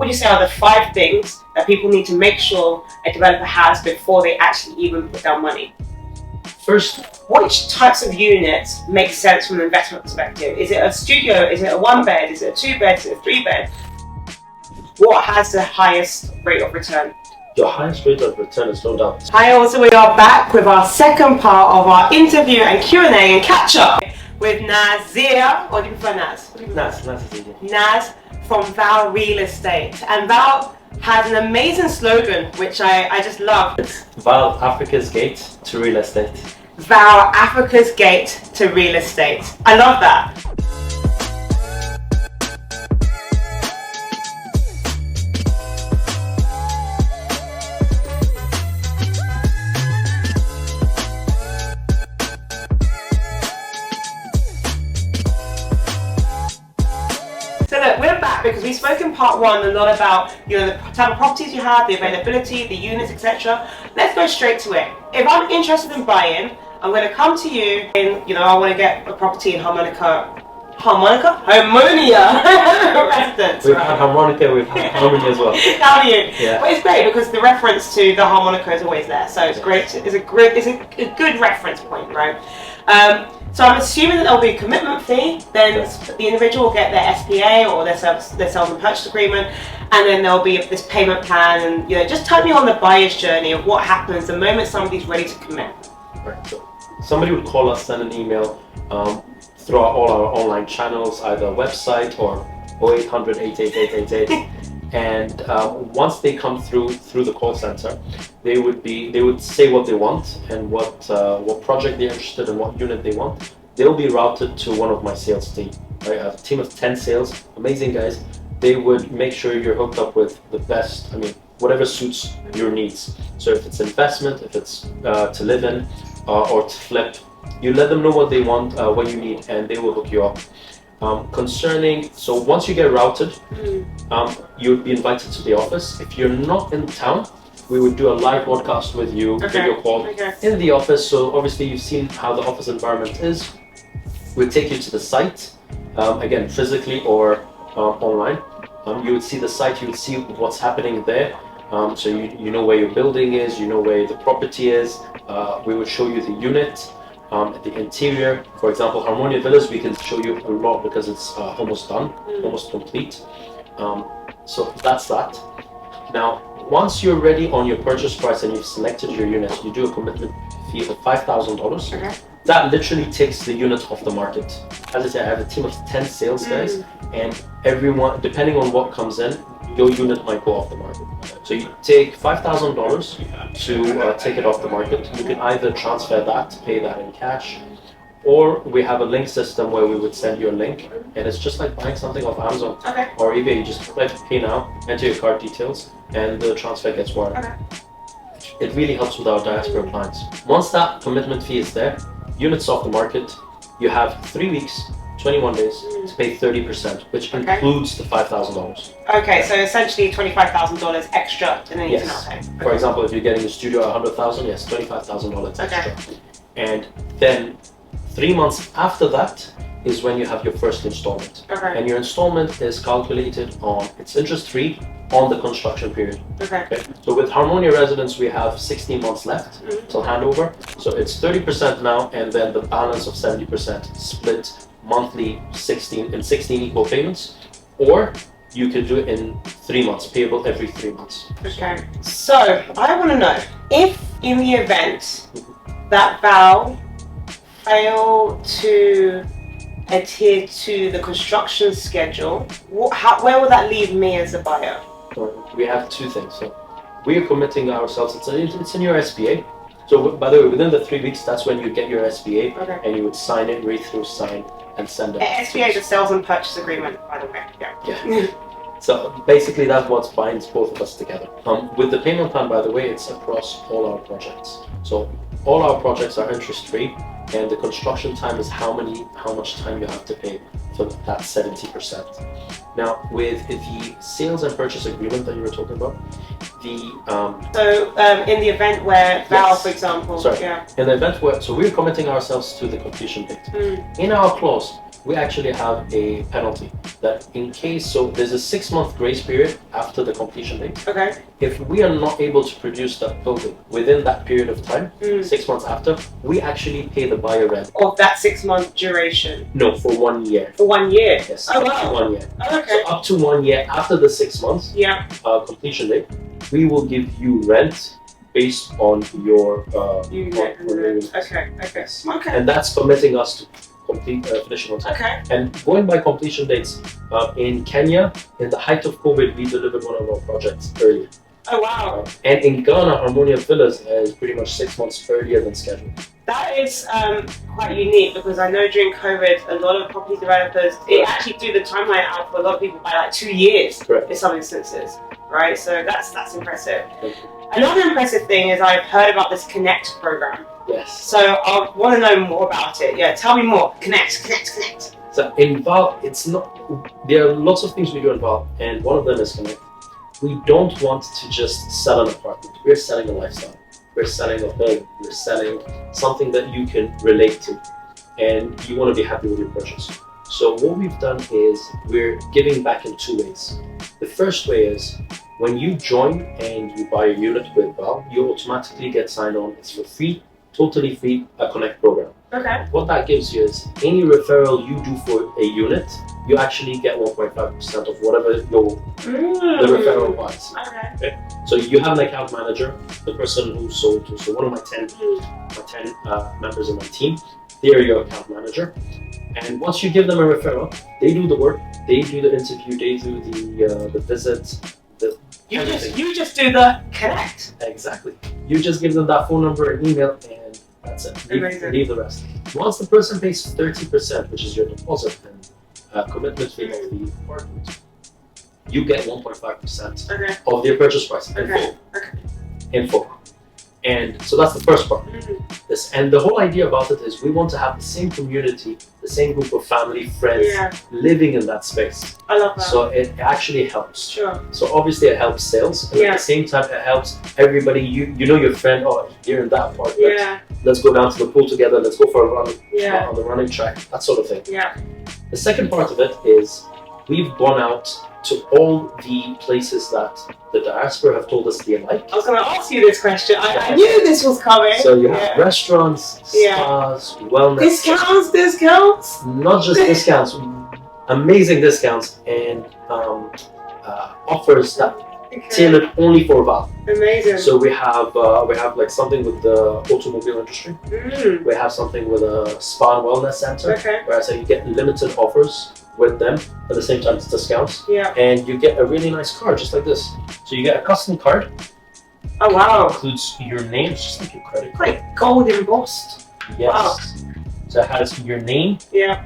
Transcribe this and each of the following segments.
would you say are the 5 things that people need to make sure a developer has before they actually even put down money? First, which types of units make sense from an investment perspective? Is it a studio? Is it a 1-bed? Is it a 2-bed? Is it a 3-bed? What has the highest rate of return? Your highest rate of return is no doubt. Hi, also we are back with our second part of our interview and Q&A and catch up with Nazir, or do you prefer Naz? Naz is easy. Naz from VAAL Real Estate. And VAAL has an amazing slogan, which I just love. It's VAAL Africa's Gate to Real Estate. VAAL Africa's Gate to Real Estate. I love that. So look, we're back because we spoke in part 1 a lot about the type of properties you have, the availability, the units, etc. Let's go straight to it. If I'm interested in buying, I'm going to come to you and I want to get a property in Harmonia residence. We've had Harmonica, we've had Harmony as well. How are you? Yeah. But it's great because the reference to the harmonica is always there, so it's great. It's a good reference point, right? So I'm assuming that there'll be a commitment fee. Then the individual will get their SPA or their sales and purchase agreement, and then there'll be this payment plan. And just tell me on the buyer's journey of what happens the moment somebody's ready to commit. Right. So somebody would call us, send an email through all our online channels, either website or 0800 88888. And once they come through the call center, they would say what they want and what project they're interested in, what unit they want. They'll be routed to one of my sales team. Right? I have a team of 10 sales, amazing guys. They would make sure you're hooked up with the best, whatever suits your needs. So if it's investment, if it's to live in or to flip, you let them know what they want, what you need, and they will hook you up. So once you get routed, you would be invited to the office. If you're not in town, we would do a live broadcast with you, video call in the office. So obviously you've seen how the office environment is. We'd take you to the site, again, physically or online. You would see the site, you would see what's happening there. So you know where your building is, you know where the property is. We would show you the unit. The interior, for example, Harmonia Villas, we can show you a lot because it's almost done, almost complete. So that's that. Now, once you're ready on your purchase price and you've selected your unit, you do a commitment fee of $5,000. That literally takes the unit off the market. As I said, I have a team of 10 sales guys, and everyone, depending on what comes in, your unit might go off the market. So you take $5,000 to take it off the market. You can either transfer that, pay that in cash, or we have a link system where we would send you a link, and it's just like buying something off Amazon or eBay. You just click pay now, enter your card details, and the transfer gets wired. It really helps with our diaspora clients. Once that commitment fee is there, units off the market, you have 3 weeks, 21 days to pay 30%, which includes the $5,000. Okay, so essentially $25,000 extra than you need to now pay. For example, if you're getting a studio at $100,000, yes, $25,000 extra. And then 3 months after that is when you have your first installment. And your installment is calculated on, it's interest-free on the construction period. So with Harmonia Residence, we have 16 months left till handover. So it's 30% now, and then the balance of 70% split monthly 16 equal payments, or you could do it in 3 months, payable every 3 months. So I want to know, if in the event that VAAL fail to adhere to the construction schedule, where will that leave me as a buyer? We have 2 things. So we are committing ourselves, it's in your SPA. So by the way, within the 3 weeks, that's when you get your SPA, and you would sign it, read through, sign, and send it. SPA is a sales and purchase agreement, by the way. So basically that's what binds both of us together. With the payment plan, by the way, it's across all our projects. So all our projects are interest-free, and the construction time is how much time you have to pay for that 70%. Now, with the sales and purchase agreement that you were talking about, in the event where VAAL, for example, in the event where, so we're committing ourselves to the completion date. In our clause, we actually have a penalty that in case, so there's a 6-month grace period after the completion date. Okay. If we are not able to produce that building within that period of time, 6 months after, we actually pay the buyer rent. Of that 6-month duration? No, for 1 year. For 1 year? Yes, oh, up wow. to 1 year. Oh, okay. So up to 1 year after the 6 months completion date, we will give you rent based on your unit. Okay. Yes. Okay. And that's permitting us to complete finishing on time. Okay. And going by completion dates, in Kenya, in the height of COVID, we delivered one of our projects early. Oh wow. And in Ghana, Harmonia Villas is pretty much 6 months earlier than scheduled. That is quite unique because I know during COVID, a lot of property developers, they actually do the timeline out for a lot of people by like 2 years. Correct. In some instances, right? So that's impressive. Another impressive thing is I've heard about this Connect program. Yes. So I want to know more about it. Yeah, tell me more. Connect. So in VAAL, it's not, there are lots of things we do in VAAL, and one of them is Connect. We don't want to just sell an apartment. We're selling a lifestyle. We're selling a home. We're selling something that you can relate to, and you want to be happy with your purchase. So what we've done is we're giving back in 2 ways. The first way is when you join and you buy a unit with VAAL, you automatically get signed on. It's for free, totally free, a Connect program. Okay. What that gives you is any referral you do for a unit, you actually get 1.5% of whatever the referral buys. Okay. So you have an account manager, the person who sold to, so one of my 10 members of my team, they are your account manager. And once you give them a referral, they do the work, they do the interview, they do the visits. You just do the Connect. Exactly. You just give them that phone number and email, and that's it. Leave the rest. Once the person pays 30%, which is your deposit and commitment fee of the apartment, you get 1.5% of their purchase price in full. And so that's the first part. And the whole idea about it is we want to have the same community, the same group of family, friends living in that space. I love that. So it actually helps. Sure. So obviously it helps sales, and at the same time it helps everybody. You know your friend, oh, you're in that apartment. Yeah. Let's go down to the pool together. Let's go for a run on the running track. That sort of thing. Yeah. The second part of it is we've gone out to all the places that the diaspora have told us they like. I was going to ask you this question. I knew this was coming. So you have restaurants, spas, wellness. Discounts? Not just discounts, amazing discounts and offers that tailored only for VAAL. Amazing. So we have like something with the automobile industry. We have something with a spa and wellness center. Where I say you get limited offers with them, at the same time it's discounts. And you get a really nice card just like this. So you get a custom card. Oh wow. It includes your name, just like your credit card. Like gold embossed. Yes. Wow. So it has your name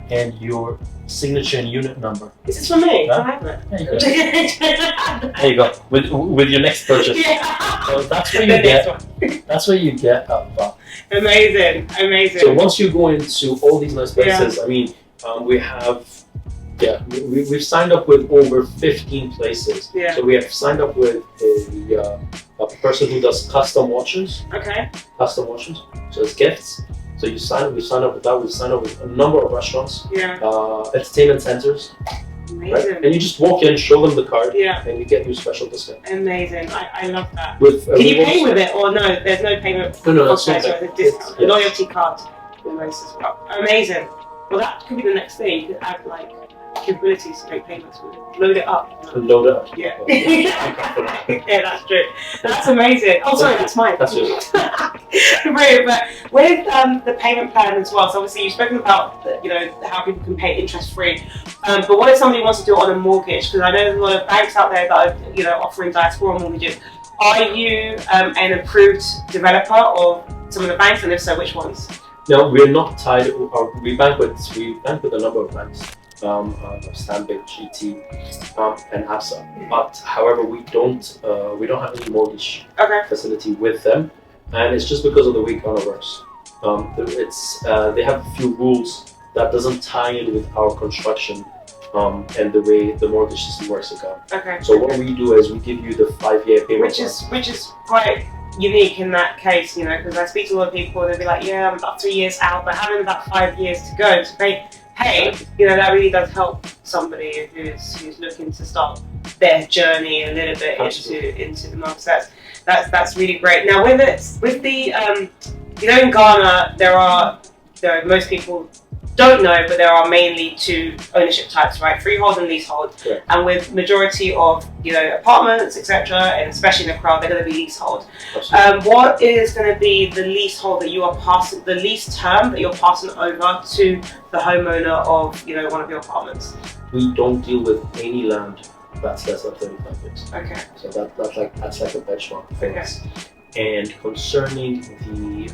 and your signature and unit number. Is this for me? Huh? Can I have it? There you go. There you go. With your next purchase. So that's what you get. That's what you get at VAAL. Amazing. So once you go into all these nice places, I mean, we have. We've signed up with over 15 places. So we have signed up with a person who does custom watches. Custom watches. So it's gifts. So we sign up with that. We've signed up with a number of restaurants, entertainment centers. Amazing. Right? And you just walk in, show them the card, yeah, and you get your special discount. Amazing. I love that. With Can you pay with it or no? There's no payment. No, that's okay, so the discount, yes. loyalty card, as well. Amazing. Well, that could be the next thing. You could add like capabilities to make payments with it. Load it up. Load it up. Yeah. Yeah, that's true. That's amazing. Oh, sorry, that's mine. That's yours. Right, but with the payment plan as well. So obviously you've spoken about how people can pay interest free. But what if somebody wants to do it on a mortgage? Because I know there's a lot of banks out there that are offering diaspora mortgages. Are you an approved developer of some of the banks, and if so, which ones? No, we're not tied. We bank with a number of banks. Stanbic, GT, and ABSA. But however, we don't have any mortgage facility with them, and it's just because of the way Ghana works. They have a few rules that doesn't tie in with our construction and the way the mortgage system works in Ghana. So what we do is we give you the 5-year payment which is quite unique in that case, because I speak to a lot of people and they'll be like, yeah, I'm about 3 years out, but having about 5 years to go to pay hey, you know, that really does help somebody who's looking to start their journey a little bit into the market. That's really great. Now with the you know, in Ghana there are most people don't know, but there are mainly two ownership types, right? Freehold and leasehold. Yeah. And with majority of, you know, apartments, etc., and especially in the crowd, they're going to be leasehold. What is going to be the leasehold that you are passing, the lease term that you're passing over to the homeowner of, you know, one of your apartments? We don't deal with any land that's less than 35 years. Okay. So that's like a benchmark for us. And concerning the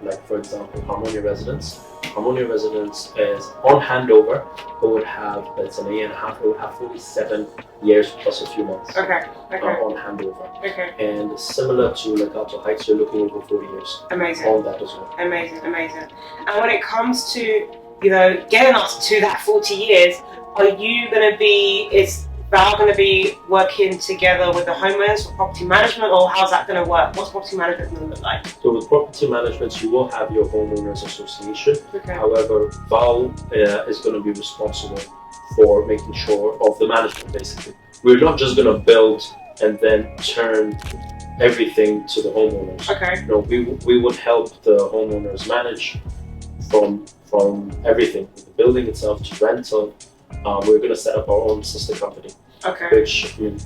like, for example, Harmonia Residence. Harmonia Residence is on handover. It would have, it's an year and a half. It would have 47 years plus a few months. Okay. On handover. Okay. And similar to Legato Heights, you're looking over 40 years. Amazing. On that as well. Amazing. And when it comes to, you know, getting us to that 40 years, are you going to be? Is VAAL going to be working together with the homeowners for property management, or how's that going to work? What's property management going to look like? So with property management, you will have your homeowners association. Okay. However, VAAL is going to be responsible for making sure of the management, basically. We're not just going to build and then turn everything to the homeowners. Okay. No, we would help the homeowners manage from everything, the building itself to rental. We're going to set up our own sister company, which, I mean,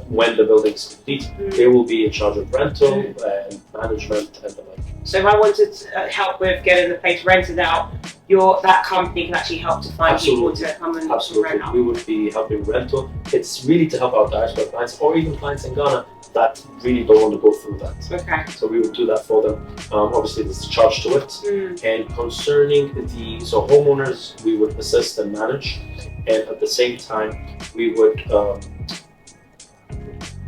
when the building is complete, they will be in charge of rental and management and the like. So if I wanted to help with getting the place rented out, that company can actually help to find people to come and rent out. We would be helping rental. It's really to help our diaspora clients or even clients in Ghana that really don't want to go through that. Okay. So we would do that for them. Obviously there's a charge to it. And concerning so homeowners, we would assist and manage. And at the same time, we would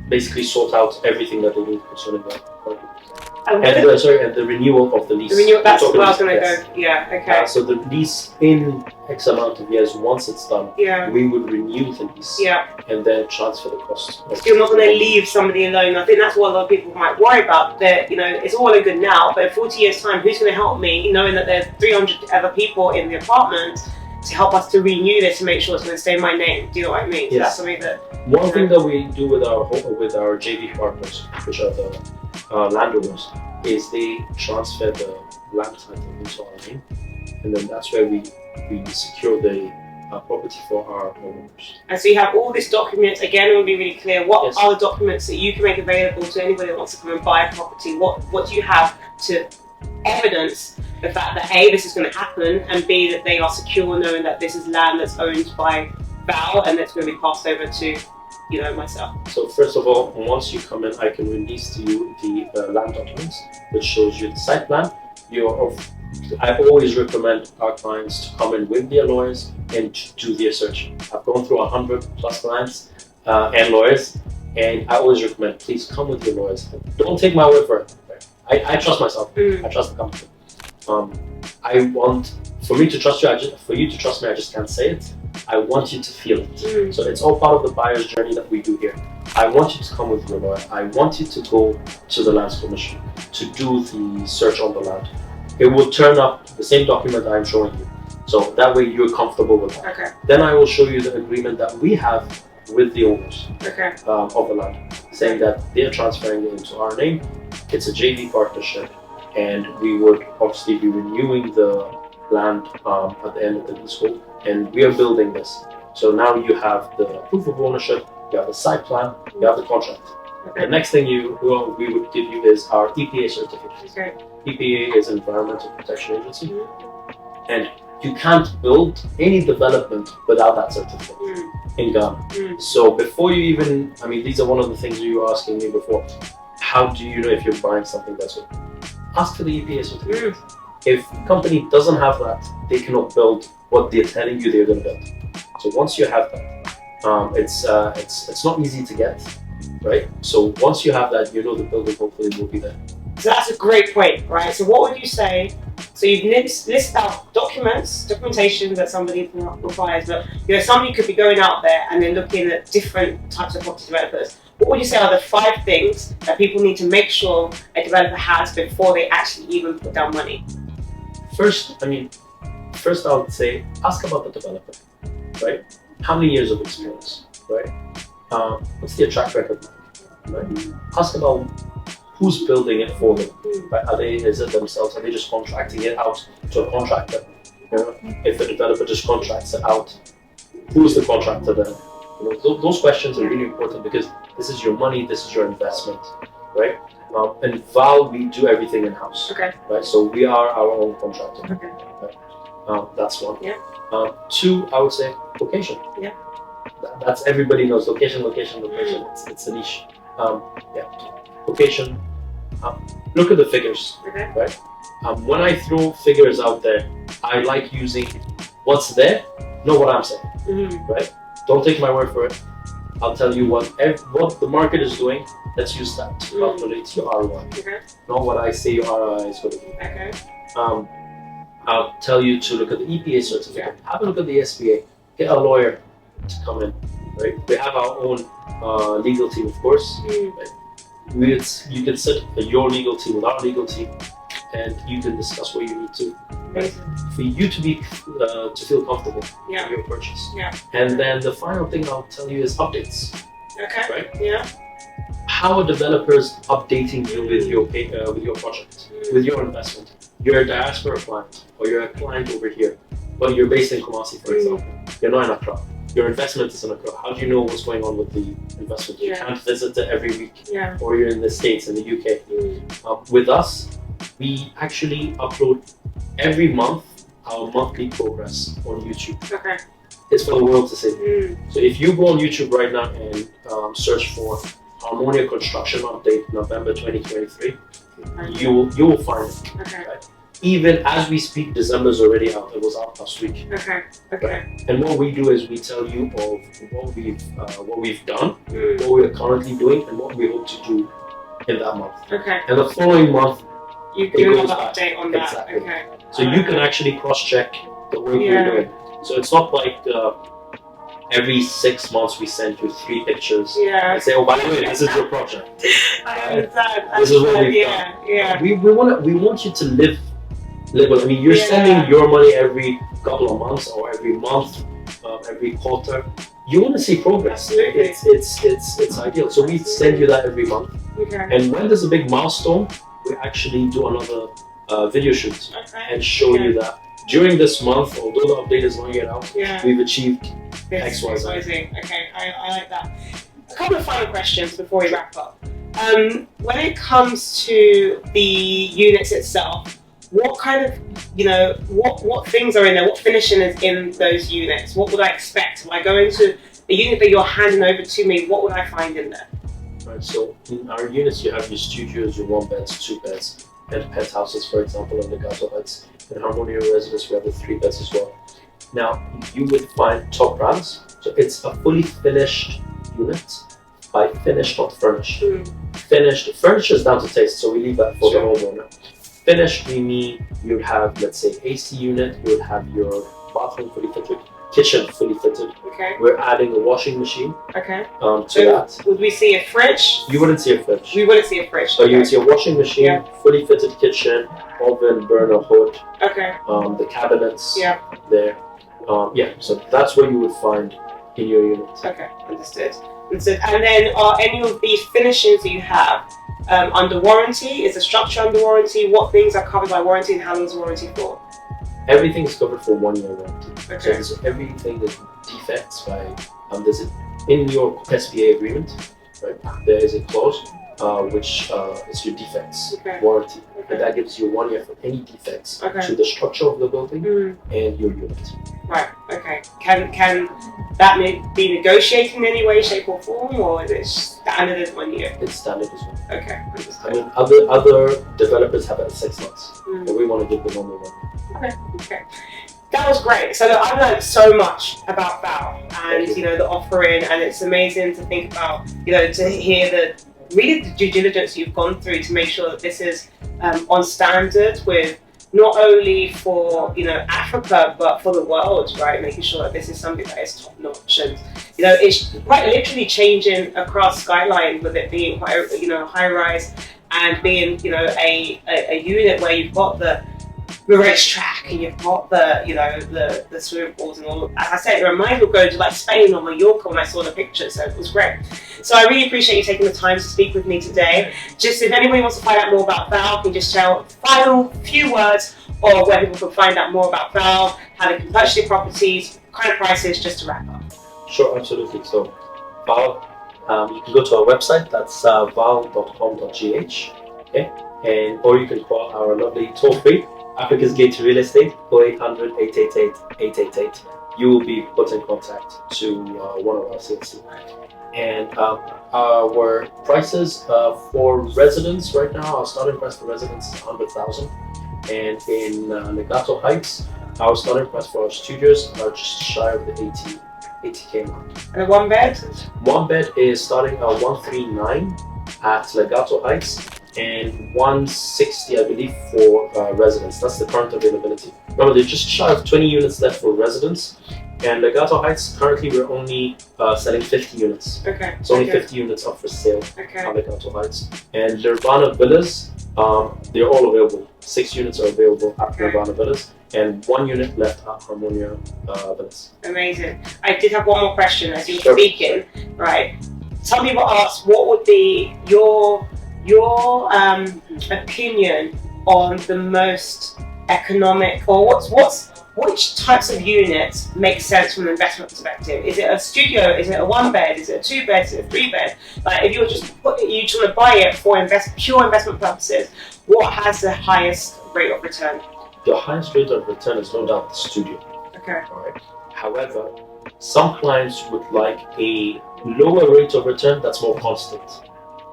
basically sort out everything that they need concerning that. And the renewal of the lease. The renewal, that's where I was going to go. Yeah, okay. So the lease in X amount of years, once it's done, we would renew the lease and then transfer the cost. So you're not going to leave somebody alone. I think that's what a lot of people might worry about. That, you know, it's all well and good now, but in 40 years' time, who's going to help me, knowing that there's 300 other people in the apartment to help us to renew this to make sure it's going to stay in my name? Do you know what I mean? Yes. So that's something that... One thing that we do with our JV partners, which are the landowners, is they transfer the land title into our name, and then that's where we secure the property for our homeowners. And so you have all these documents. Again, it will be really clear. What are the documents that you can make available to anybody that wants to come and buy a property? What do you have to evidence the fact that A, this is going to happen, and B, that they are secure knowing that this is land that's owned by VAAL and that's going to be passed over to, you know, myself? So first of all, once you come in, I can release to you the land documents, which shows you the site plan. I always recommend our clients to come in with their lawyers and to do their search. I've gone through 100+ clients and lawyers, and I always recommend, please come with your lawyers. Don't take my word for it. I trust myself. I trust the company. For me to trust you, for you to trust me, I just can't say it. I want you to feel it. So it's all part of the buyer's journey that we do here. I want you to come with your lawyer. I want you to go to the Lands Commission to do the search on the land. It will turn up the same document I'm showing you. So that way you're comfortable with that. Okay. Then I will show you the agreement that we have with the owners of the land, saying that they're transferring it into our name. It's a JV partnership, and we would obviously be renewing the land at the end of the leasehold, and we are building this. So now you have the proof of ownership, you have the site plan, you have the contract. The next thing we would give you is our EPA certificate. EPA is Environmental Protection Agency, and you can't build any development without that certificate in Ghana. So before you even, I mean, these are one of the things you were asking me before. How do you know if you're buying something that's good? Ask for the EPA certificate. If a company doesn't have that, they cannot build what they're telling you they're going to build. So once you have that, it's not easy to get, right? So once you have that, you know the building hopefully will be there. So that's a great point, right? So what would you say? So you've listed out documentation that somebody requires, but you know, somebody could be going out there and then looking at different types of property developers. What would you say are the 5 things that people need to make sure a developer has before they actually even put down money? First, I mean, first I would say, ask about the developer, right? How many years of experience, right? What's their track record like, right? Ask about who's building it for them, right? Is it themselves? Are they just contracting it out to a contractor? You know, if the developer just contracts it out, who's the contractor then? You know, those questions are really important because this is your money, this is your investment, right? In VAAL, we do everything in-house, Okay. right? So we are our own contractor. Okay. Right? That's one. Yeah. Two, I would say location. Yeah. That's everybody knows location. It's a niche. Yeah. Location. Look at the figures, Okay. right? When I throw figures out there, I like using what's there, not what I'm saying, right? Don't take my word for it. I'll tell you what the market is doing. Let's use that to calculate your ROI. Okay. Not what I say your ROI is going to be. Okay. I'll tell you to look at the EPA certificate. Have a look at the SBA. Get a lawyer to come in. Right? We have our own legal team, of course. Right? You can sit at your legal team with our legal team, and you can discuss what you need to. Right? For you to be to feel comfortable with your purchase. Yeah. And then the final thing I'll tell you is updates. Okay. Right? Yeah. How are developers updating you with your project, with your investment? You're a diaspora client, or you're a client over here, but you're based in Kumasi, for example. You're not in Accra. Your investment is in Accra. How do you know what's going on with the investment? You can't visit it every week, or you're in the States, in the UK. With us, we actually upload every month our monthly progress on YouTube. Okay. It's for the world to see. So if you go on YouTube right now and search for Harmonia Construction Update November 2023, you will find it. Okay. Right? Even as we speak, December's already out. It was out last week. Okay. Okay. Right? And what we do is we tell you of what we've done, what we are currently doing, and what we hope to do in that month. Okay. And the following month, you do another update on that. Exactly. Okay. So you can actually cross-check the work we're doing. So it's not like every 6 months we send you 3 pictures. Yeah. And say, oh, by the way, this is your project. I understand. This is what we've done. Yeah. We want you to live well. I mean, you're spending your money every couple of months or every month, every quarter. You want to see progress. Absolutely. It's ideal. So we send you that every month. Okay. And when there's a big milestone, we actually do another video shoot and show you that during this month, although the update is not yet out, we've achieved X, Y, Z. Okay, I like that. A couple of final questions before we wrap up. When it comes to the units itself, what kind of, what things are in there? What finishing is in those units? What would I expect? When I go into the unit that you're handing over to me, what would I find in there? Right, so in our units, you have your studios, your 1 beds, 2 beds, and penthouses, for example, and the gato beds. In Harmonia Residence, we have the 3 beds as well. Now, you would find top brands. So it's a fully finished unit. By finished, not furnished. Finished, furnished is down to taste, so we leave that for the homeowner. Finished, we mean you would have, let's say, AC unit, you would have your bathroom fully fitted, kitchen fully fitted. Okay. We're adding a washing machine to that. Would we see a fridge? You wouldn't see a fridge. We wouldn't see a fridge. So you would see a washing machine, fully fitted kitchen, oven, burner, hood. Okay. The cabinets there. So that's what you would find in your unit. Okay, understood. And then are any of these finishings that you have under warranty? Is the structure under warranty? What things are covered by warranty and how long is the warranty for? Everything is covered for 1 year warranty. Okay. So everything that defects by there's in your SBA agreement, right? There is a clause which is your defects warranty, and that gives you 1 year for any defects to the structure of the building and your unit. Right. Okay. Can that be negotiated in any way, shape, or form, or is it standard as 1 year? It's standard as well. Okay. Understood. I mean, other developers have it at 6 months, but we want to give them only 1 year. Okay. That was great. So look, I've learned so much about VAAL and the offering, and it's amazing to think about, to hear the due diligence you've gone through to make sure that this is on standard with not only for Africa but for the world, right? Making sure that this is something that is top notch, and it's quite literally changing across Skyline with it being quite high rise and being a unit where you've got the the racetrack, and you've got the, you know, the swimming pools and all. As I said, it reminds me of going to like Spain or Mallorca when I saw the pictures, so it was great. So I really appreciate you taking the time to speak with me today. Just if anybody wants to find out more about VAAL, can you just share final few words or where people can find out more about VAAL, how they can purchase their properties, kind of prices, just to wrap up. Sure, absolutely. So VAAL, you can go to our website, that's vaal.com.gh, okay? And or you can call our lovely toll-free Africa's Gate to Real Estate, 0800 888 888. You will be put in contact to one of our sales team. And our prices for residents right now, our starting price for residents is 100,000. And in Legato Heights, our starting price for our studios are just shy of the 80K mark. And a one bed? One bed is starting at 139 at Legato Heights and 160, I believe, for residents. That's the current availability. Remember, there's just shy of 20 units left for residents. And Legato Heights, currently we're only selling 50 units. Okay. So only 50 units up for sale Okay. on Legato Heights. And Nirvana Villas, they're all available. 6 units are available at Nirvana Villas, and 1 unit left at Harmonia Villas. Amazing. I did have one more question as you were speaking, right? Some people ask, what would be your opinion on the most economic, or which types of units make sense from an investment perspective? Is it a studio? Is it a 1 bed? Is it a 2 bed? Is it a 3 bed? Like, if you're just you trying to buy it for pure investment purposes, what has the highest rate of return? The highest rate of return is no doubt the studio. Okay. All right. However, some clients would like a lower rate of return that's more constant,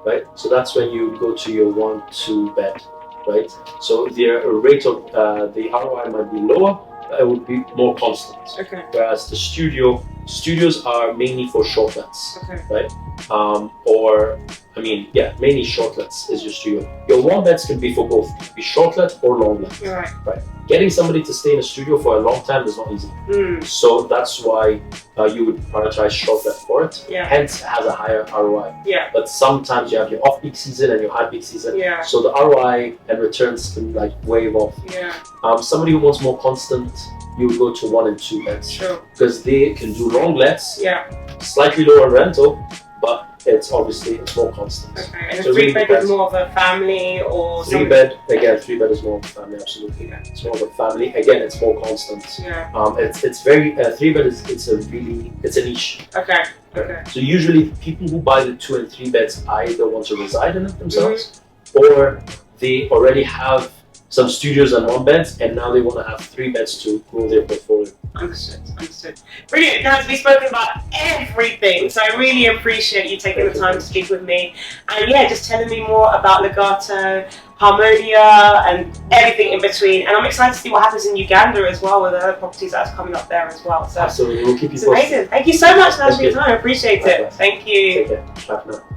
right? So that's when you go to your 1-2 bed, right? So the rate of the ROI might be lower, but it would be more constant. Okay. Whereas the studios are mainly for short lets, Okay. right? Mainly short lets is your studio. Your 1 beds can be for both, be short let or long let. You're right. Right. Getting somebody to stay in a studio for a long time is not easy. So that's why you would prioritize short let for it. Yeah. Hence, it has a higher ROI. Yeah. But sometimes you have your off-peak season and your high-peak season. Yeah. So the ROI and returns can like wave off. Yeah. Somebody who wants more constant, you would go to 1 and 2 beds. Sure. Because they can do long lets, Yeah. slightly lower rental, but it's more constant. Okay. And So a 3 really bed depends. is more of a family or 3 bed, again, 3 bed is more of a family, absolutely. Yeah. It's more of a family. Again, it's more constant. Yeah. It's very 3 bed it's a niche. Okay. Okay. So usually people who buy the 2 and 3 beds either want to reside in it themselves, or they already have some studios and 1 beds, and now they want to have 3 beds to grow their portfolio. Understood. Understood. Brilliant, guys. We've spoken about everything, so I really appreciate you taking the time to speak with me, and yeah, just telling me more about Legato, Harmonia, and everything in between. And I'm excited to see what happens in Uganda as well with the other properties that's coming up there as well. So Absolutely, we'll keep you it's posted. amazing. Thank you so much, Naz, for your time. I appreciate it. Likewise. Thank you. Take care. Bye for now.